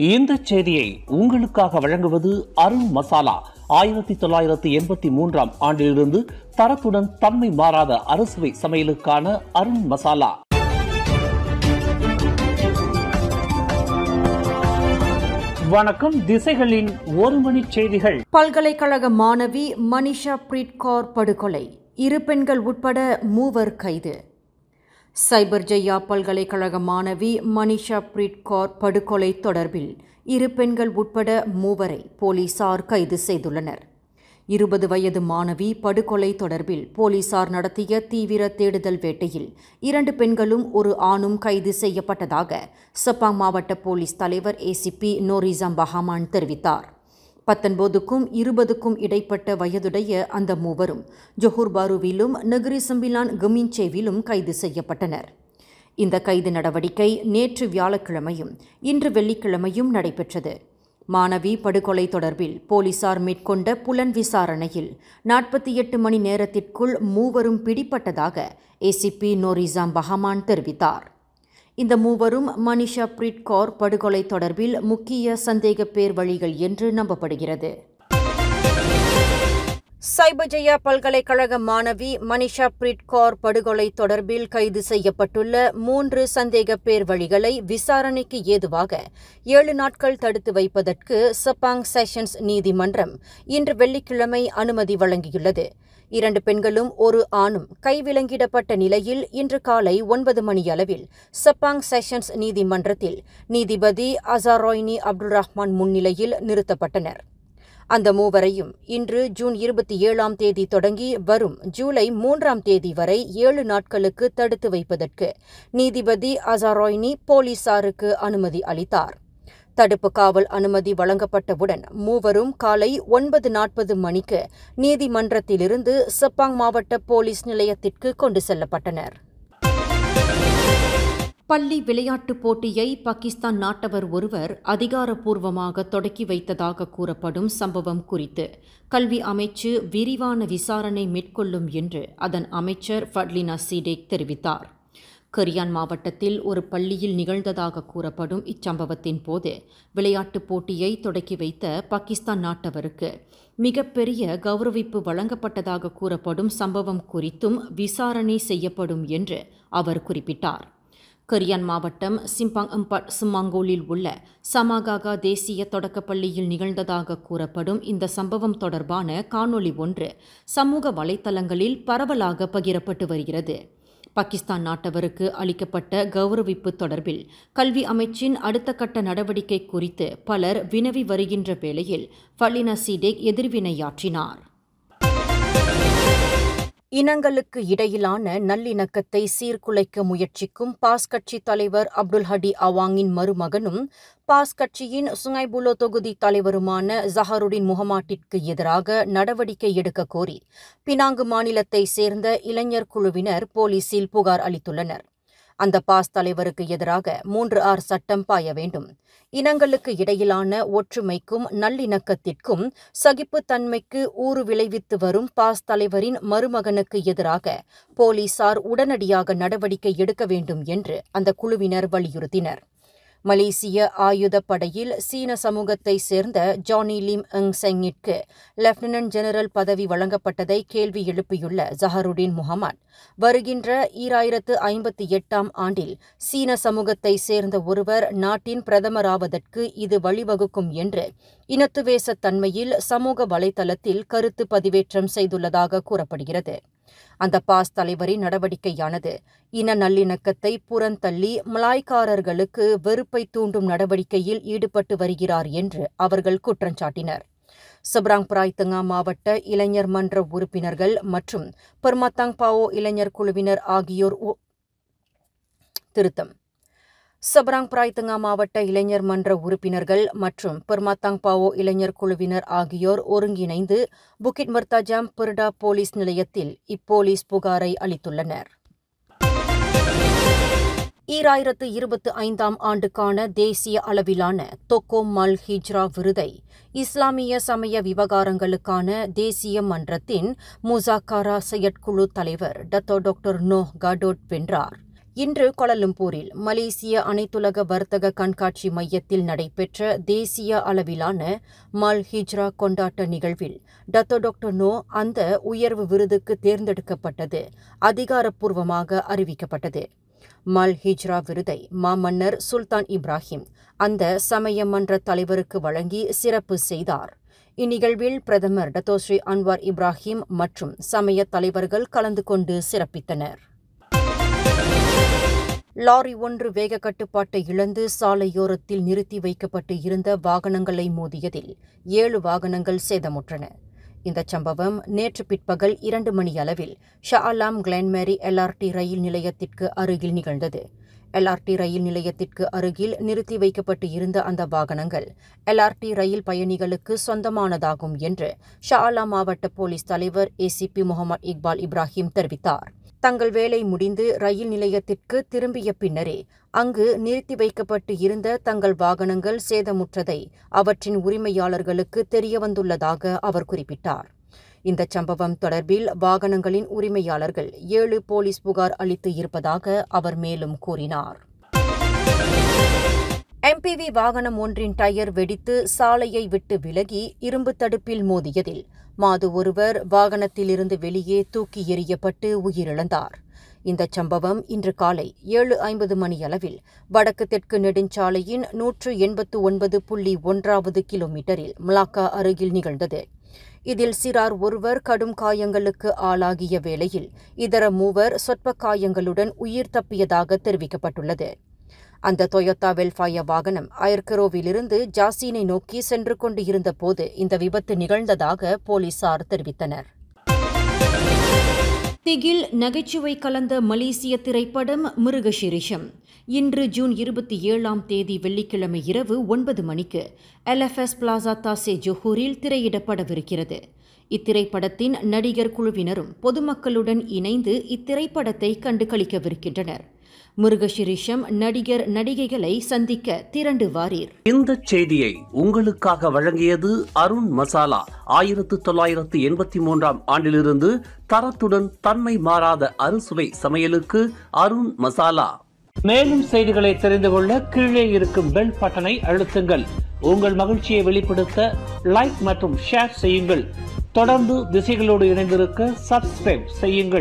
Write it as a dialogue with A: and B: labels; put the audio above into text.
A: இந்த செய்தியை உங்களுக்காக வழங்குவது அருண் மசாலா. 1983 ஆண்டிலிருந்து தரத்துடன் தன்மை மாறாத அறுசுவை சமையலுக்கான அருண் மசாலா. வணக்கம். திசைகளின் ஒரு மணி செய்திகள்.
B: பல்கலைக்கழக மாணவி மனிஷா பிரீத் கௌர் படுகொலை, 2 பெண்கள் உட்பட 3 கைது. சைபர் ஜெயா பல்கலைக்கழக மாணவி மனிஷா பிரீத் கௌர் படுகொலை தொடர்பில் 2 பெண்கள் உட்பட 3 போலீசார் கைது செய்துள்ளனர். 20 வயது மாணவி படுகொலை தொடர்பில் போலீசார் நடத்திய தீவிர தேடுதல் வேட்டையில் 2 பெண்களும் ஒரு ஆணும் கைது செய்யப்பட்டதாக செப்பாங் மாவட்ட போலீஸ் தலைவர் ஏசிபி நோரிசாம் பஹாமான் தெரிவித்தார். 19க்கும் 20க்கும் இடைப்பட்ட வயதுடைய அந்த 3 ஜொஹூர் பாருவிலும் நெகிரி சம்பிலான் கமின்சேவிலும் கைது செய்யப்பட்டனர். இந்த கைது நடவடிக்கை நேற்று வியாழக்கிழமையும் இன்று வெள்ளிக்கிழமையும் நடைபெற்றது. மாணவி படுகொலை தொடர்பில் போலீசார் மேற்கொண்ட புலன் விசாரணையில் 48 மணி நேரத்திற்குள் 3 பிடிப்பட்டதாக ஏசிபி நோரிசாம் பஹாமான் தெரிவித்தார். இந்த 3 மனிஷா பிரீத் கௌர் படுகொலை தொடர்பில் முக்கிய சந்தேக பேர் வழிகள் என்று நம்பப்படுகிறது. சைபர் ஜெயா பல்கலைக்கழக மாணவி மனிஷா பிரீத் கௌர் படுகொலை தொடர்பில் கைது செய்யப்பட்டுள்ள 3 சந்தேக பேர் வழிகளை விசாரணைக்கு ஏதுவாக 7 நாட்கள் தடுத்து வைப்பதற்கு செப்பாங் செஷன்ஸ் நீதிமன்றம் இன்று வெள்ளிக்கிழமை அனுமதி வழங்கியுள்ளது. 2 பெண்களும் ஒரு ஆணும் கைவிலங்கிடப்பட்ட நிலையில் இன்று காலை 9 மணியளவில் செப்பாங் செஷன்ஸ் நீதிமன்றத்தில் நீதிபதி அசாரோய்னி அப்துல் ரஹ்மான் முன்னிலையில் நிறுத்தப்பட்டனர். அந்த 3 இன்று ஜூன் 27ஆம் தேதி தொடங்கி வரும் ஜூலை 3ஆம் தேதி வரை 7 நாட்களுக்கு தடுத்து வைப்பதற்கு நீதிபதி அசாரோய்னி போலீசாருக்கு அனுமதி அளித்தார். தடுப்பு காவல் அனுமதி வழங்கப்பட்டவுடன் 3 காலை 9:40 மணிக்கு நீதிமன்றத்திலிருந்து செப்பாங் மாவட்ட போலீஸ் நிலையத்திற்கு கொண்டு செல்லப்பட்டனர். பள்ளி விளையாட்டுப் போட்டியை பாகிஸ்தான் நாட்டவர் ஒருவர் அதிகாரப்பூர்வமாக தொடக்கி வைத்ததாக கூறப்படும் சம்பவம் குறித்து கல்வி அமைச்சு விரிவான விசாரணை மேற்கொள்ளும் என்று அதன் அமைச்சர் ஃபட்லினா சீடேக் தெரிவித்தார். கரியான் மாவட்டத்தில் ஒரு பள்ளியில் நிகழ்ந்ததாக கூறப்படும் இச்சம்பவத்தின் போது விளையாட்டுப் போட்டியை தொடக்கி வைத்த பாகிஸ்தான் நாட்டவருக்கு மிகப்பெரிய கௌரவிப்பு வழங்கப்பட்டதாக கூறப்படும் சம்பவம் குறித்தும் விசாரணை செய்யப்படும் என்று அவர் குறிப்பிட்டார். கரியான் மாவட்டம் சிம்பாங் அம்பாட் சுமாங்கோலில் உள்ள சமாகாகா தேசிய தொடக்கப்பள்ளியில் நிகழ்ந்ததாக கூறப்படும் இந்த சம்பவம் தொடர்பான காணொளி ஒன்று சமூக வலைத்தளங்களில் பரவலாக பகிரப்பட்டு வருகிறது. பாகிஸ்தான் நாட்டவருக்கு அளிக்கப்பட்ட கௌரவிப்பு தொடர்பில் கல்வி அமைச்சின் அடுத்த கட்ட நடவடிக்கை குறித்து பலர் வினவி வருகின்ற வேளையில் ஃபட்லினா சீடேக் எதிர்வினையாற்றினார். இனங்களுக்கு இடையிலான நல்லிணக்கத்தை சீர்குலைக்க முயற்சிக்கும் பாஸ் கட்சி தலைவர் அப்துல் ஹடி அவாங்கின் மருமகனும் பாஸ் கட்சியின் சுங்கைபுலோ தொகுதி தலைவருமான ஜஹருடின் முகமாட்டிற்கு எதிராக நடவடிக்கை எடுக்க கோரி பினாங்கு மாநிலத்தை சேர்ந்த இளைஞர் குழுவினர் போலீசில் புகார் அளித்துள்ளனர். அந்த பாஸ் தலைவருக்கு எதிராக 3R சட்டம் பாய வேண்டும். இனங்களுக்கு இடையிலான ஒற்றுமைக்கும் நல்லிணக்கத்திற்கும் சகிப்புத்தன்மைக்கு ஊறு விளைவித்து வரும் பாஸ் தலைவரின் மருமகனுக்கு எதிராக போலீசார் உடனடியாக நடவடிக்கை எடுக்க வேண்டும் என்று அந்த குழுவினர் வலியுறுத்தினர். மலேசிய ஆயுதப்படையில் சீன சமூகத்தை சேர்ந்த ஜானி லிம் எங் செங்கிற்கு லெப்டினன்ட் ஜெனரல் பதவி வழங்கப்பட்டதை கேள்வி எழுப்பியுள்ள ஜஹருடின் முகமது, வருகின்ற 2058ஆம் ஆண்டில் சீன சமூகத்தை சேர்ந்த ஒருவர் நாட்டின் பிரதமராவதற்கு இது வழிவகுக்கும் என்று இனத்துவேசத்தன்மையில் சமூக வலைதளத்தில் கருத்து பதிவேற்றம் செய்துள்ளதாக கூறப்படுகிறது. அந்த பாஸ் தலைவரின் நடவடிக்கையானது இன நல்லிணக்கத்தை புறந்தள்ளி மலாய்க்காரர்களுக்கு வெறுப்பை தூண்டும் நடவடிக்கையில் ஈடுபட்டு வருகிறார் என்று அவர்கள் குற்றஞ்சாட்டினர். சப்ராங் பிராய்த்தங்கா மாவட்ட இளைஞர் மன்ற உறுப்பினர்கள் மற்றும் பெர்மாத்தாங் பாவோ இளைஞர் குழுவினர் ஆகியோர் சப்ராங் பிராய்த்தங்கா மாவட்ட இளைஞர் மன்ற உறுப்பினர்கள் மற்றும் பெர்மாத்தாங் பாவோ இளைஞர் குழுவினர் ஆகியோர் ஒருங்கிணைந்து புக்கிட் மர்தாஜாம் பெர்டா போலீஸ் நிலையத்தில் இப்போலீஸ் புகாரை அளித்துள்ளனர். 2025ஆம் ஆண்டுக்கான தேசிய அளவிலான தொக்கோம் மல் ஹிஜ்ரா விருதை இஸ்லாமிய சமய விவகாரங்களுக்கான தேசிய மன்றத்தின் முசாக்காரா செயற்குழு தலைவர் டாக்டர் நோஹ் காடோட் வென்றார். இன்று கோலாலம்பூரில் மலேசிய அனைத்துலக வர்த்தக கண்காட்சி மையத்தில் நடைபெற்ற தேசிய அளவிலான மல் ஹிஜ்ரா கொண்டாட்ட நிகழ்வில் டாக்டர் நோ அந்த உயர்வு விருதுக்கு தேர்ந்தெடுக்கப்பட்டது அதிகாரப்பூர்வமாக அறிவிக்கப்பட்டது. மல் ஹிஜ்ரா விருதை மாமன்னர் சுல்தான் இப்ராஹிம் அந்த சமய மன்ற தலைவருக்கு வழங்கி சிறப்பு செய்தார். இந்நிகழ்வில் பிரதமர் டத்தோஸ்ரீ அன்வார் இப்ராஹிம் மற்றும் சமய தலைவர்கள் கலந்து கொண்டு சிறப்பித்தனர். லாரி ஒன்று வேக கட்டுப்பாட்டை இழந்து சாலையோரத்தில் நிறுத்தி வைக்கப்பட்டு இருந்த வாகனங்களை மோதியதில் 7 வாகனங்கள் சேதமுற்றன. இந்த சம்பவம் நேற்று பிற்பகல் 2 மணி அளவில் ஷா அலாம் கிளென்மேரி LRT ரயில் நிலையத்திற்கு அருகில் நிகழ்ந்தது. LRT ரயில் நிலையத்திற்கு அருகில் நிறுத்தி வைக்கப்பட்டு இருந்த அந்த வாகனங்கள் LRT ரயில் பயணிகளுக்கு சொந்தமானதாகும் என்று ஷா அலாம் மாவட்ட போலீஸ் தலைவர் ACP முகமது இக்பால் இப்ராஹிம் தெரிவித்தார். தங்கள் வேலை முடிந்து ரயில் நிலையத்திற்கு திரும்பிய பின்னரே அங்கு நிறுத்தி வைக்கப்பட்டு இருந்த தங்கள் வாகனங்கள் சேதமுற்றதை அவற்றின் உரிமையாளர்களுக்கு தெரியவந்துள்ளதாக அவர் குறிப்பிட்டார். இந்த சம்பவம் தொடர்பில் வாகனங்களின் உரிமையாளர்கள் 7 போலீஸ் புகார் அளித்து இருப்பதாக அவர் மேலும் கூறினார். MPV வாகனம் ஒன்றின் டயர் வெடித்து சாலையை விட்டு விலகி இரும்பு தடுப்பில் மோதியதில் மாது ஒருவர் வாகனத்திலிருந்து வெளியே தூக்கி எறியப்பட்டு உயிரிழந்தார். இந்த சம்பவம் இன்று காலை 7:50 மணியளவில் வடக்கு தெற்கு நெடுஞ்சாலையின் 189.1வது கிலோமீட்டரில் மலாக்கா அருகில் நிகழ்ந்தது. இதில் சிறார் ஒருவர் கடும் காயங்களுக்கு ஆளாகிய வேளையில் இதர 3 சொற்ப காயங்களுடன் உயிர் தப்பியதாக தெரிவிக்கப்பட்டுள்ளது. அந்த டொயோட்டா வெல்ஃபயர் வாகனம் அயர்கரோவிலிருந்து ஜாசீனை நோக்கி சென்று கொண்டு இருந்தபோது இந்த விபத்து நிகழ்ந்ததாக போலீசார் தெரிவித்தனர். திகில் நகைச்சுவை கலந்த மலேசிய திரைப்படம் மிருகஷிரிஷம் இன்று ஜூன் 27ஆம் தேதி வெள்ளிக்கிழமை இரவு 9 மணிக்கு LFS பிளாசா தாசே ஜொஹூரில் திரையிடப்படவிருக்கிறது. இத்திரைப்படத்தின் நடிகர் குழுவினரும் பொதுமக்களுடன் இணைந்து இத்திரைப்படத்தை கண்டு களிக்கவிருக்கின்றனர். மிருகஷிரிஷம் நடிகர் நடிகைகளை சந்திக்க திரண்டு வாரீர்.
A: இந்த செய்தியை உங்களுக்காக வழங்கியது அருண் மசாலா. 1983ஆம் ஆண்டிலிருந்து தரத்துடன் தன்மை மாறாத அறுசுவை சமையலுக்கு அருண் மசாலா. மேலும் செய்திகளை தெரிந்து கொள்ள கீழே இருக்கும் பெல் பட்டனை அழுத்துங்கள். உங்கள் மகிழ்ச்சியை வெளிப்படுத்த லைக் மற்றும் ஷேர் செய்யுங்கள். தொடர்ந்து திசைகளோடு இணைந்திருக்க சப்ஸ்கிரைப் செய்யுங்கள்.